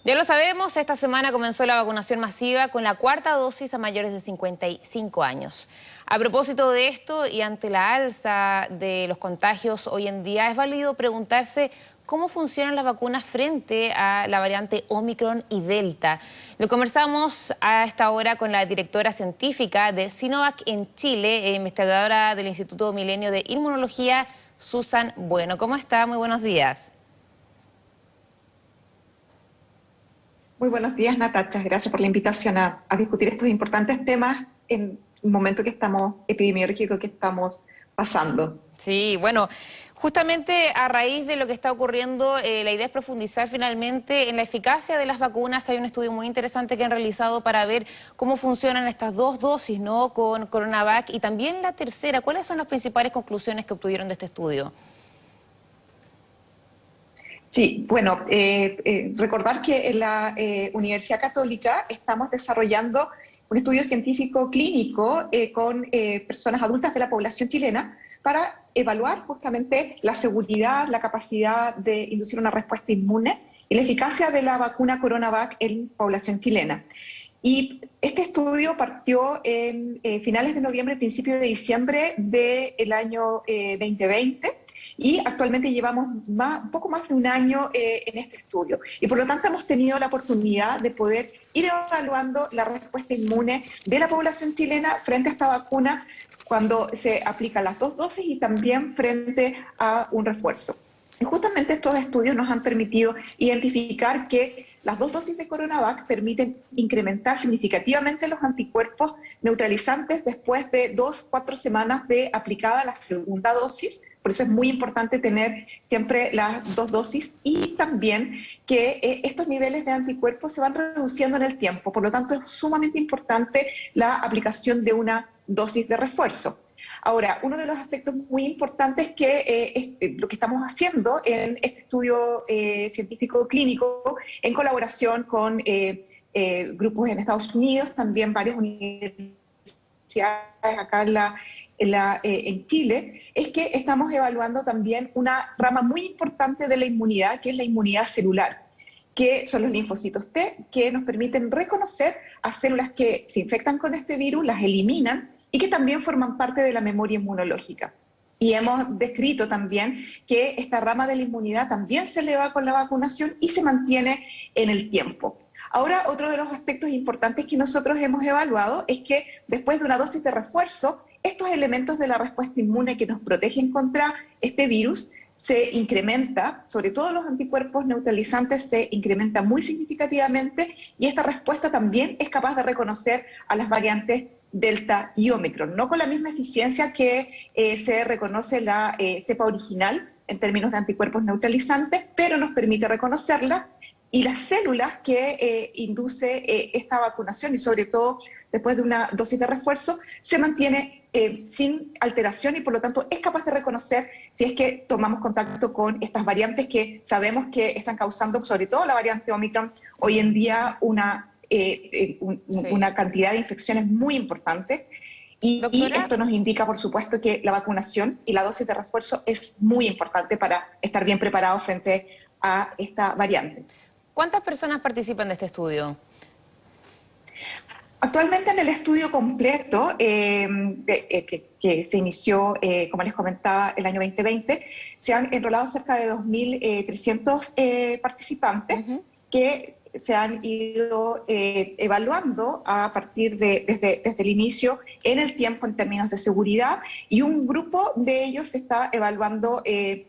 Ya lo sabemos, esta semana comenzó la vacunación masiva con la cuarta dosis a mayores de 55 años. A propósito de esto y ante la alza de los contagios hoy en día, es válido preguntarse cómo funcionan las vacunas frente a la variante Omicron y Delta. Lo conversamos a esta hora con la directora científica de Sinovac en Chile, investigadora del Instituto Milenio de Inmunología, Susan Bueno. ¿Cómo está? Muy buenos días. Muy buenos días, Natacha. Gracias por la invitación a discutir estos importantes temas en un momento epidemiológico que estamos pasando. Sí, bueno, justamente a raíz de lo que está ocurriendo, la idea es profundizar finalmente en la eficacia de las vacunas. Hay un estudio muy interesante que han realizado para ver cómo funcionan estas dos dosis, ¿no? Con CoronaVac y también la tercera. ¿Cuáles son las principales conclusiones que obtuvieron de este estudio? Sí, bueno, recordar que en la Universidad Católica estamos desarrollando un estudio científico clínico con personas adultas de la población chilena para evaluar justamente la seguridad, la capacidad de inducir una respuesta inmune y la eficacia de la vacuna CoronaVac en población chilena. Y este estudio partió en finales de noviembre, principios de diciembre del año 2020. Y actualmente llevamos un poco más de un año en este estudio. Y por lo tanto hemos tenido la oportunidad de poder ir evaluando la respuesta inmune de la población chilena frente a esta vacuna cuando se aplican las dos dosis y también frente a un refuerzo. Y justamente estos estudios nos han permitido identificar que las dos dosis de CoronaVac permiten incrementar significativamente los anticuerpos neutralizantes después de 2-4 semanas de aplicada la segunda dosis. Por eso es muy importante tener siempre las dos dosis y también que estos niveles de anticuerpos se van reduciendo en el tiempo. Por lo tanto, es sumamente importante la aplicación de una dosis de refuerzo. Ahora, uno de los aspectos muy importantes que lo que estamos haciendo en este estudio científico clínico en colaboración con grupos en Estados Unidos, también varias universidades acá en Chile, es que estamos evaluando también una rama muy importante de la inmunidad, que es la inmunidad celular, que son los linfocitos T, que nos permiten reconocer a células que se infectan con este virus, las eliminan y que también forman parte de la memoria inmunológica. Y hemos descrito también que esta rama de la inmunidad también se eleva con la vacunación y se mantiene en el tiempo. Ahora, otro de los aspectos importantes que nosotros hemos evaluado es que después de una dosis de refuerzo, estos elementos de la respuesta inmune que nos protegen contra este virus se incrementa, sobre todo los anticuerpos neutralizantes se incrementa muy significativamente y esta respuesta también es capaz de reconocer a las variantes Delta y Omicron, no con la misma eficiencia que se reconoce la cepa original en términos de anticuerpos neutralizantes, pero nos permite reconocerla y las células que induce esta vacunación y sobre todo después de una dosis de refuerzo se mantiene sin alteración y por lo tanto es capaz de reconocer si es que tomamos contacto con estas variantes que sabemos que están causando, sobre todo la variante Omicron, hoy en día una cantidad de infecciones muy importante. Y Doctora, esto nos indica, por supuesto, que la vacunación y la dosis de refuerzo es muy importante para estar bien preparados frente a esta variante. ¿cuántas personas participan de este estudio? Actualmente en el estudio completo que se inició, como les comentaba, el año 2020, se han enrolado cerca de 2.300 participantes que se han ido evaluando a partir desde el inicio en el tiempo en términos de seguridad y un grupo de ellos se está evaluando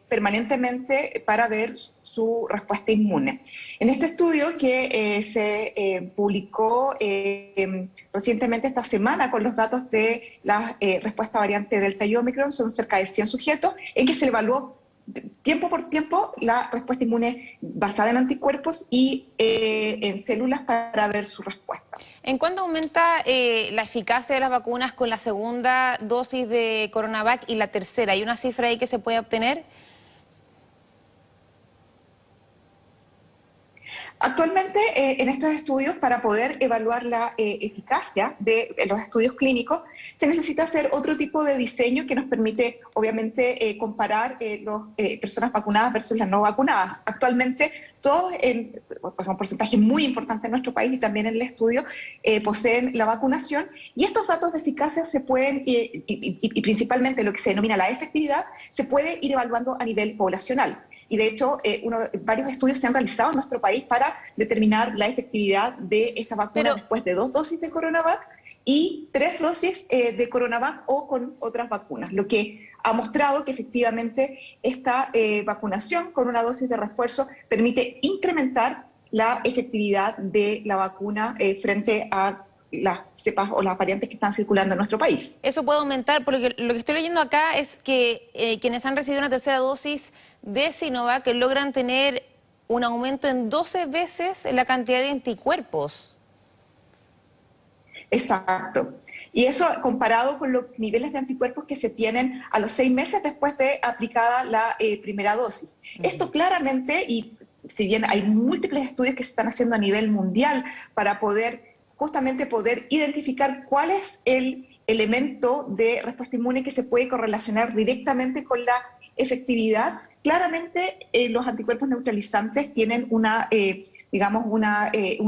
permanentemente para ver su respuesta inmune. En este estudio que se publicó recientemente esta semana con los datos de la respuesta variante Delta y Omicron, son cerca de 100 sujetos en que se evaluó tiempo por tiempo la respuesta inmune basada en anticuerpos y en células para ver su respuesta. ¿En cuánto aumenta la eficacia de las vacunas con la segunda dosis de CoronaVac y la tercera? ¿Hay una cifra ahí que se puede obtener? Actualmente, en estos estudios, para poder evaluar la eficacia de los estudios clínicos, se necesita hacer otro tipo de diseño que nos permite, obviamente, comparar las personas vacunadas versus las no vacunadas. Actualmente, todos, o sea, un porcentaje muy importante en nuestro país y también en el estudio, poseen la vacunación, y estos datos de eficacia se pueden, y principalmente lo que se denomina la efectividad, se puede ir evaluando a nivel poblacional. Y de hecho, varios estudios se han realizado en nuestro país para determinar la efectividad de esta vacuna después de 2 dosis de Coronavac y 3 dosis de Coronavac o con otras vacunas, lo que ha mostrado que efectivamente esta vacunación con una dosis de refuerzo permite incrementar la efectividad de la vacuna frente a las cepas o las variantes que están circulando en nuestro país. Eso puede aumentar, porque lo que estoy leyendo acá es que quienes han recibido una tercera dosis de Sinovac logran tener un aumento en 12 veces en la cantidad de anticuerpos. Exacto. Y eso comparado con los niveles de anticuerpos que se tienen a los 6 meses después de aplicada la primera dosis. Esto claramente, y si bien hay múltiples estudios que se están haciendo a nivel mundial para justamente poder identificar cuál es el elemento de respuesta inmune que se puede correlacionar directamente con la efectividad, claramente los anticuerpos neutralizantes tienen un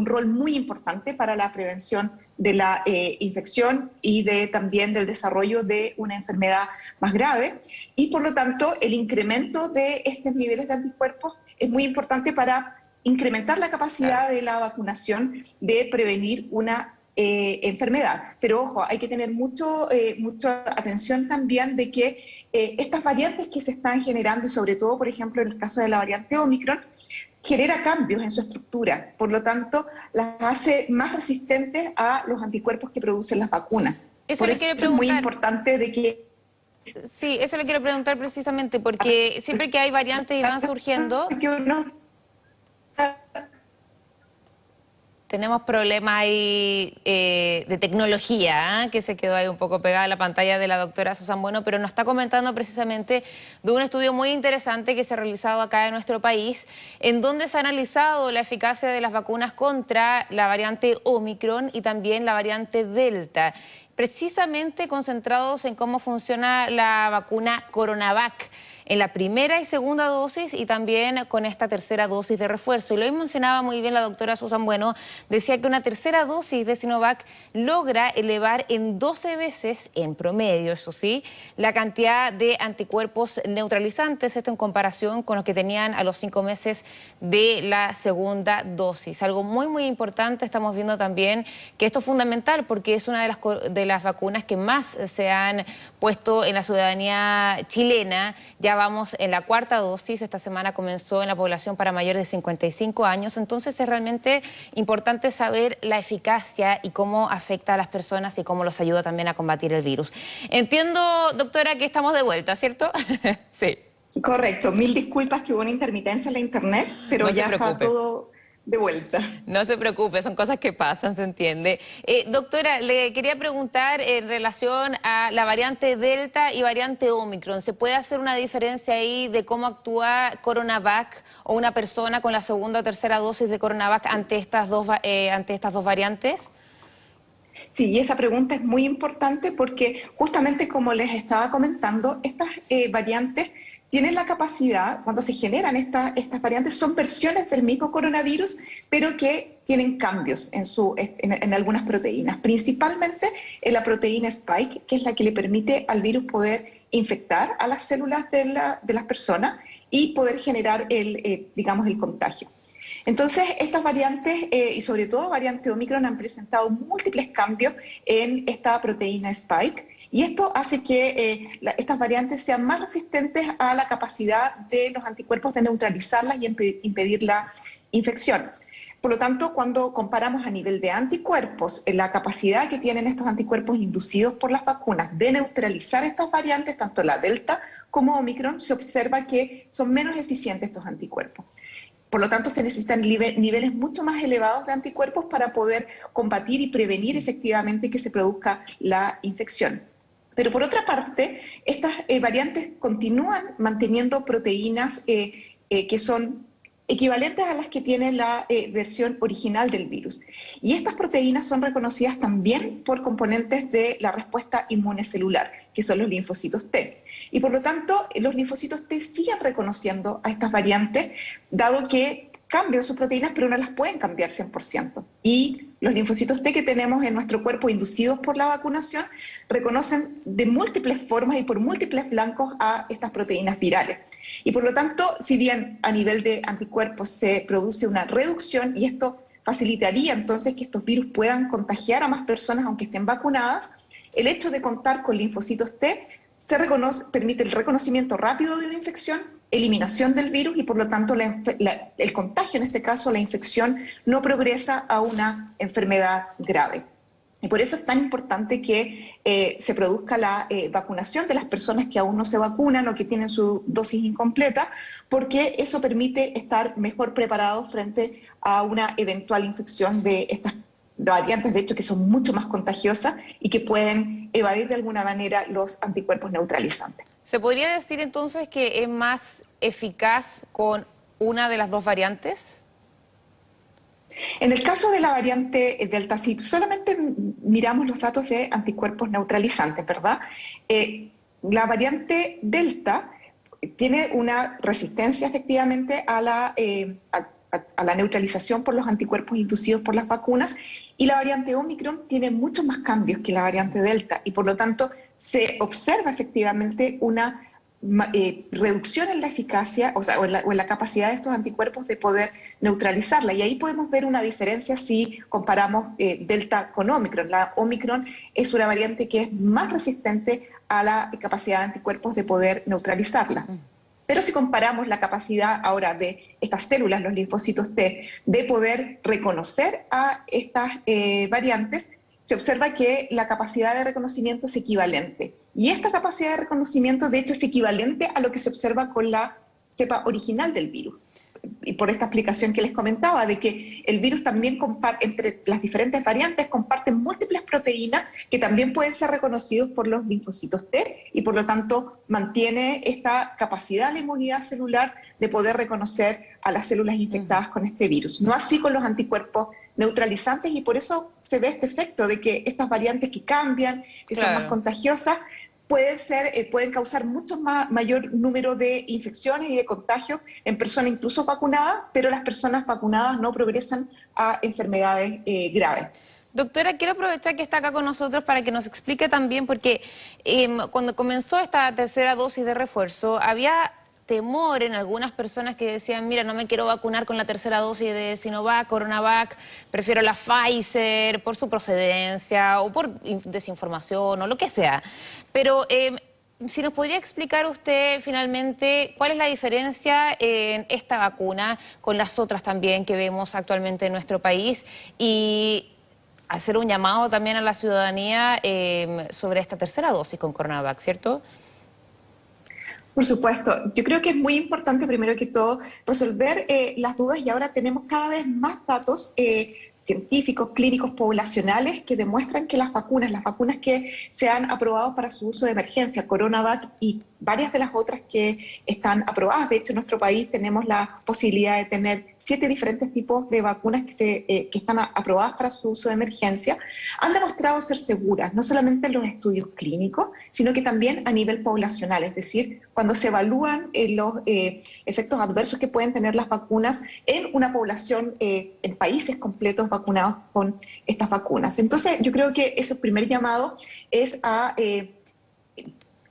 rol muy importante para la prevención de la infección y también del desarrollo de una enfermedad más grave. Y por lo tanto, el incremento de estos niveles de anticuerpos es muy importante para incrementar la capacidad de la vacunación de prevenir una enfermedad. Pero ojo, hay que tener mucha atención también de que estas variantes que se están generando, y sobre todo, por ejemplo, en el caso de la variante Omicron, genera cambios en su estructura, por lo tanto, las hace más resistentes a los anticuerpos que producen las vacunas. Eso le quiero preguntar. Es muy importante de que... Sí, eso le quiero preguntar precisamente, porque siempre que hay variantes y van surgiendo... Tenemos problemas ahí de tecnología, que se quedó ahí un poco pegada a la pantalla de la doctora Susan Bueno, pero nos está comentando precisamente de un estudio muy interesante que se ha realizado acá en nuestro país, en donde se ha analizado la eficacia de las vacunas contra la variante Omicron y también la variante Delta, precisamente concentrados en cómo funciona la vacuna Coronavac en la primera y segunda dosis y también con esta tercera dosis de refuerzo. Y lo mencionaba muy bien la doctora Susan Bueno, decía que una tercera dosis de Sinovac logra elevar en 12 veces, en promedio, eso sí, la cantidad de anticuerpos neutralizantes, esto en comparación con los que tenían a los 5 meses de la segunda dosis. Algo muy, muy importante, estamos viendo también que esto es fundamental porque es una de las vacunas que más se han puesto en la ciudadanía chilena. Ya vamos en la 4ª dosis, esta semana comenzó en la población para mayores de 55 años, entonces es realmente importante saber la eficacia y cómo afecta a las personas y cómo los ayuda también a combatir el virus. Entiendo, doctora, que estamos de vuelta, ¿cierto? Sí. Correcto, 1000 disculpas que hubo una intermitencia en la internet, pero ya está todo de vuelta. No se preocupe, son cosas que pasan, se entiende. Doctora, le quería preguntar en relación a la variante Delta y variante Omicron. ¿Se puede hacer una diferencia ahí de cómo actúa Coronavac o una persona con la segunda o tercera dosis de Coronavac ante estas dos variantes? Sí, y esa pregunta es muy importante porque justamente como les estaba comentando, estas variantes tienen la capacidad, cuando se generan estas variantes, son versiones del mismo coronavirus, pero que tienen cambios en algunas proteínas, principalmente en la proteína Spike, que es la que le permite al virus poder infectar a las células de las personas y poder generar el contagio. Entonces, estas variantes, y sobre todo variante Omicron, han presentado múltiples cambios en esta proteína Spike, y esto hace que estas variantes sean más resistentes a la capacidad de los anticuerpos de neutralizarlas y impedir la infección. Por lo tanto, cuando comparamos a nivel de anticuerpos, la capacidad que tienen estos anticuerpos inducidos por las vacunas de neutralizar estas variantes, tanto la Delta como Omicron, se observa que son menos eficientes estos anticuerpos. Por lo tanto, se necesitan niveles mucho más elevados de anticuerpos para poder combatir y prevenir efectivamente que se produzca la infección. Pero por otra parte, estas variantes continúan manteniendo proteínas que son equivalentes a las que tiene la versión original del virus. Y estas proteínas son reconocidas también por componentes de la respuesta inmune celular, que son los linfocitos T. Y por lo tanto, los linfocitos T siguen reconociendo a estas variantes, dado que cambian sus proteínas, pero no las pueden cambiar 100%. Y los linfocitos T que tenemos en nuestro cuerpo inducidos por la vacunación reconocen de múltiples formas y por múltiples blancos a estas proteínas virales. Y por lo tanto, si bien a nivel de anticuerpos se produce una reducción y esto facilitaría entonces que estos virus puedan contagiar a más personas aunque estén vacunadas, el hecho de contar con linfocitos T permite el reconocimiento rápido de una infección, eliminación del virus y por lo tanto el contagio, en este caso la infección, no progresa a una enfermedad grave. Y por eso es tan importante que se produzca la vacunación de las personas que aún no se vacunan o que tienen su dosis incompleta, porque eso permite estar mejor preparados frente a una eventual infección de estas variantes, de hecho, que son mucho más contagiosas y que pueden evadir de alguna manera los anticuerpos neutralizantes. ¿Se podría decir entonces que es más eficaz con una de las dos variantes? En el caso de la variante Delta, si solamente miramos los datos de anticuerpos neutralizantes, ¿verdad? La variante Delta tiene una resistencia efectivamente a la neutralización por los anticuerpos inducidos por las vacunas, y la variante Omicron tiene muchos más cambios que la variante Delta y por lo tanto se observa efectivamente una reducción en la eficacia o en la capacidad de estos anticuerpos de poder neutralizarla. Y ahí podemos ver una diferencia si comparamos Delta con Omicron. La Omicron es una variante que es más resistente a la capacidad de anticuerpos de poder neutralizarla. Pero si comparamos la capacidad ahora de estas células, los linfocitos T, de poder reconocer a estas variantes, se observa que la capacidad de reconocimiento es equivalente. Y esta capacidad de reconocimiento, de hecho, es equivalente a lo que se observa con la cepa original del virus. Y por esta explicación que les comentaba, de que el virus también comparte, entre las diferentes variantes, comparten múltiples proteínas que también pueden ser reconocidos por los linfocitos T y por lo tanto mantiene esta capacidad de la inmunidad celular de poder reconocer a las células infectadas con este virus. No así con los anticuerpos neutralizantes y por eso se ve este efecto de que estas variantes que cambian, que son más contagiosas, pueden causar mayor número de infecciones y de contagios en personas incluso vacunadas, pero las personas vacunadas no progresan a enfermedades graves. Doctora, quiero aprovechar que está acá con nosotros para que nos explique también, porque cuando comenzó esta tercera dosis de refuerzo, había temor en algunas personas que decían, mira, no me quiero vacunar con la tercera dosis de Sinovac, Coronavac, prefiero la Pfizer por su procedencia o por desinformación o lo que sea. Pero si nos podría explicar usted finalmente cuál es la diferencia en esta vacuna con las otras también que vemos actualmente en nuestro país y hacer un llamado también a la ciudadanía sobre esta tercera dosis con Coronavac, ¿cierto? Por supuesto, yo creo que es muy importante primero que todo resolver las dudas y ahora tenemos cada vez más datos científicos, clínicos, poblacionales que demuestran que las vacunas que se han aprobado para su uso de emergencia, Coronavac y varias de las otras que están aprobadas, de hecho en nuestro país tenemos la posibilidad de tener 7 diferentes tipos de vacunas que están aprobadas para su uso de emergencia, han demostrado ser seguras, no solamente en los estudios clínicos, sino que también a nivel poblacional, es decir, cuando se evalúan los efectos adversos que pueden tener las vacunas en una población, en países completos vacunados con estas vacunas. Entonces, yo creo que ese primer llamado es a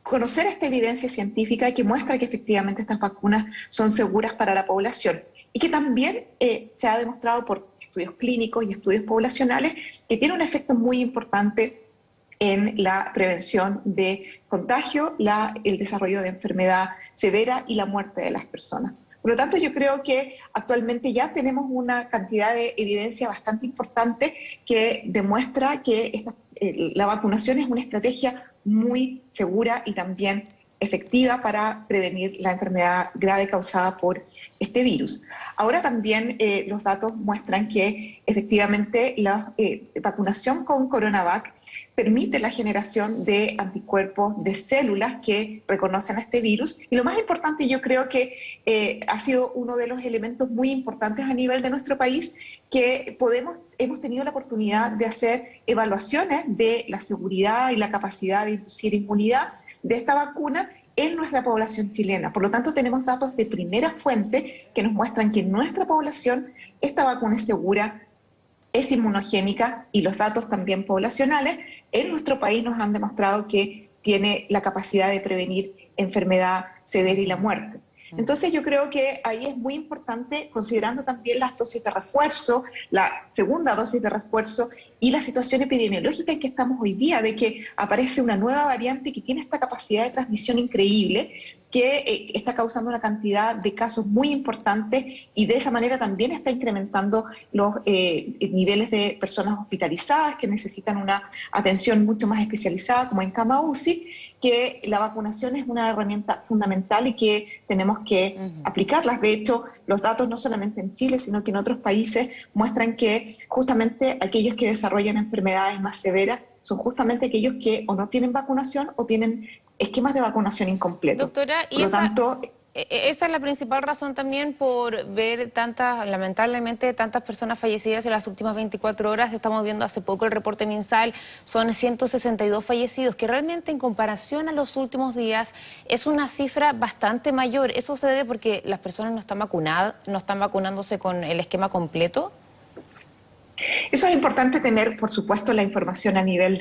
conocer esta evidencia científica que muestra que efectivamente estas vacunas son seguras para la población y que también se ha demostrado por estudios clínicos y estudios poblacionales que tiene un efecto muy importante en la prevención de contagio, el desarrollo de enfermedad severa y la muerte de las personas. Por lo tanto, yo creo que actualmente ya tenemos una cantidad de evidencia bastante importante que demuestra que la vacunación es una estrategia muy segura y también efectiva para prevenir la enfermedad grave causada por este virus. Ahora también los datos muestran que efectivamente la vacunación con Coronavac permite la generación de anticuerpos, de células que reconocen a este virus. Y lo más importante, yo creo que ha sido uno de los elementos muy importantes a nivel de nuestro país, que hemos tenido la oportunidad de hacer evaluaciones de la seguridad y la capacidad de inducir inmunidad de esta vacuna en nuestra población chilena. Por lo tanto, tenemos datos de primera fuente que nos muestran que en nuestra población esta vacuna es segura, es inmunogénica, y los datos también poblacionales en nuestro país nos han demostrado que tiene la capacidad de prevenir enfermedad severa y la muerte. Entonces yo creo que ahí es muy importante, considerando también las dosis de refuerzo, la segunda dosis de refuerzo y la situación epidemiológica en que estamos hoy día, de que aparece una nueva variante que tiene esta capacidad de transmisión increíble, que está causando una cantidad de casos muy importantes y de esa manera también está incrementando los niveles de personas hospitalizadas que necesitan una atención mucho más especializada, como en cama UCI, que la vacunación es una herramienta fundamental y que tenemos que aplicarlas. De hecho, los datos no solamente en Chile, sino que en otros países muestran que justamente aquellos que desarrollan enfermedades más severas son justamente aquellos que o no tienen vacunación o tienen esquemas de vacunación incompletos. Doctora, y por lo tanto, esa es la principal razón también por ver lamentablemente, tantas personas fallecidas en las últimas 24 horas. Estamos viendo hace poco el reporte MinSal, son 162 fallecidos, que realmente en comparación a los últimos días es una cifra bastante mayor. ¿Eso se debe porque las personas no están vacunadas, no están vacunándose con el esquema completo? Eso es importante tener, por supuesto, la información a nivel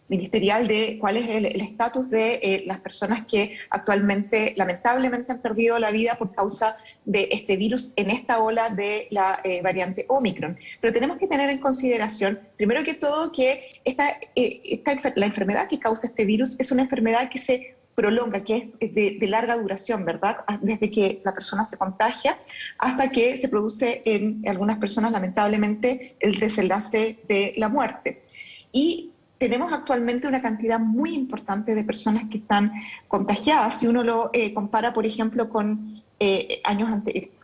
ministerial de cuál es el estatus de las personas que actualmente, lamentablemente, han perdido la vida por causa de este virus en esta ola de la variante Omicron. Pero tenemos que tener en consideración, primero que todo, que la enfermedad que causa este virus es una enfermedad que se prolonga, que es de larga duración, ¿verdad? Desde que la persona se contagia hasta que se produce en algunas personas, lamentablemente, el desenlace de la muerte. Y tenemos actualmente una cantidad muy importante de personas que están contagiadas. Si uno lo compara, por ejemplo, con años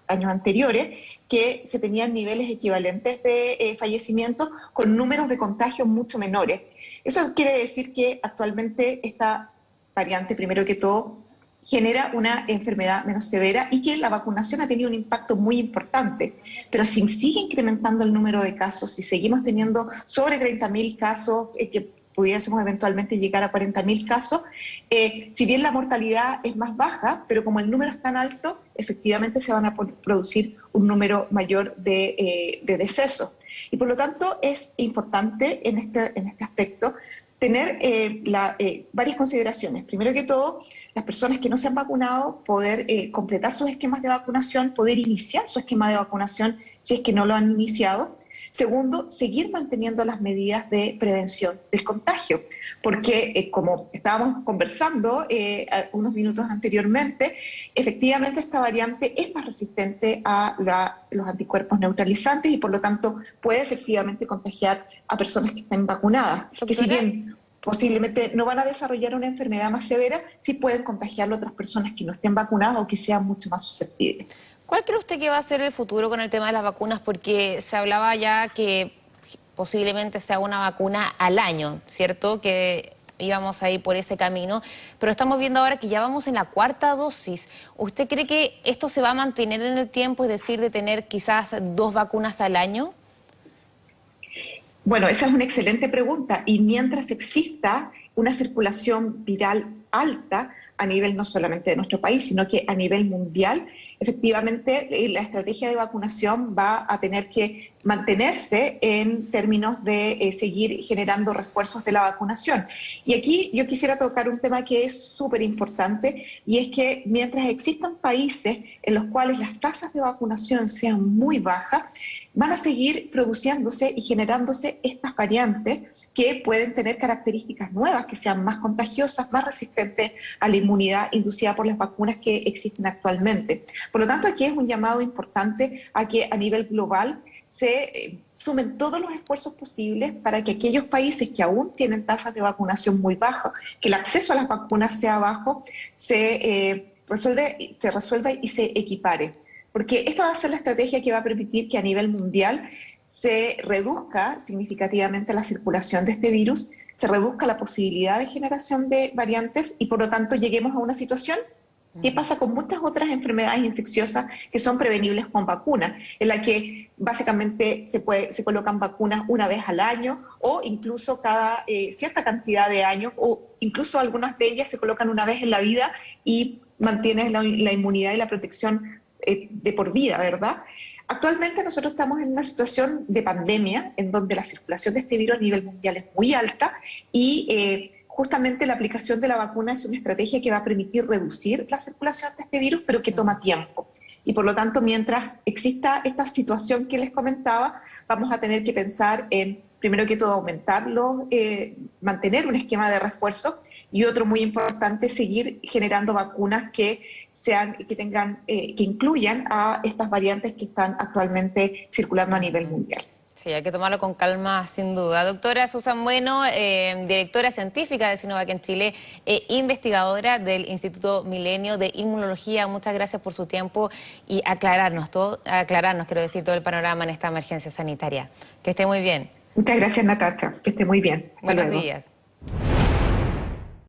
anteriores, que se tenían niveles equivalentes de fallecimientos con números de contagios mucho menores. Eso quiere decir que actualmente esta variante, primero que todo, genera una enfermedad menos severa y que la vacunación ha tenido un impacto muy importante. Pero si sigue incrementando el número de casos, si seguimos teniendo sobre 30.000 casos, que pudiésemos eventualmente llegar a 40.000 casos, si bien la mortalidad es más baja, pero como el número es tan alto, efectivamente se van a producir un número mayor de decesos. Y por lo tanto es importante en este aspecto tener varias consideraciones. Primero que todo, las personas que no se han vacunado, poder completar sus esquemas de vacunación, poder iniciar su esquema de vacunación si es que no lo han iniciado. Segundo, seguir manteniendo las medidas de prevención del contagio, porque como estábamos conversando unos minutos anteriormente, efectivamente esta variante es más resistente a los anticuerpos neutralizantes y por lo tanto puede efectivamente contagiar a personas que estén vacunadas, que si bien posiblemente no van a desarrollar una enfermedad más severa, sí pueden contagiarlo a otras personas que no estén vacunadas o que sean mucho más susceptibles. ¿Cuál cree usted que va a ser el futuro con el tema de las vacunas? Porque se hablaba ya que posiblemente sea una vacuna al año, ¿cierto? Que íbamos a ir por ese camino, pero estamos viendo ahora que ya vamos en la cuarta dosis. ¿Usted cree que esto se va a mantener en el tiempo, es decir, de tener quizás 2 vacunas al año? Bueno, esa es una excelente pregunta y mientras exista una circulación viral alta a nivel no solamente de nuestro país, sino que a nivel mundial, efectivamente la estrategia de vacunación va a tener que mantenerse en términos de seguir generando refuerzos de la vacunación. Y aquí yo quisiera tocar un tema que es súper importante y es que mientras existan países en los cuales las tasas de vacunación sean muy bajas, van a seguir produciéndose y generándose estas variantes que pueden tener características nuevas, que sean más contagiosas, más resistentes a la inmunidad inducida por las vacunas que existen actualmente. Por lo tanto, aquí es un llamado importante a que a nivel global se sumen todos los esfuerzos posibles para que aquellos países que aún tienen tasas de vacunación muy bajas, que el acceso a las vacunas sea bajo, se resuelva y se equipare. Porque esta va a ser la estrategia que va a permitir que a nivel mundial se reduzca significativamente la circulación de este virus, se reduzca la posibilidad de generación de variantes y por lo tanto lleguemos a una situación que pasa con muchas otras enfermedades infecciosas que son prevenibles con vacunas, en la que básicamente se colocan vacunas una vez al año o incluso cada cierta cantidad de años, o incluso algunas de ellas se colocan una vez en la vida y mantienes la inmunidad y la protección de por vida, ¿verdad? Actualmente nosotros estamos en una situación de pandemia en donde la circulación de este virus a nivel mundial es muy alta y justamente la aplicación de la vacuna es una estrategia que va a permitir reducir la circulación de este virus, pero que toma tiempo. Y por lo tanto, mientras exista esta situación que les comentaba, vamos a tener que pensar en, primero que todo, mantener un esquema de refuerzo y otro muy importante, seguir generando vacunas que incluyan a estas variantes que están actualmente circulando a nivel mundial. Sí, hay que tomarlo con calma, sin duda. Doctora Susan Bueno, directora científica de Sinovac en Chile, investigadora del Instituto Milenio de Inmunología, muchas gracias por su tiempo y aclararnos, quiero decir, todo el panorama en esta emergencia sanitaria. Que esté muy bien. Muchas gracias, Natacha. Que esté muy bien. Hasta Buenos luego. días.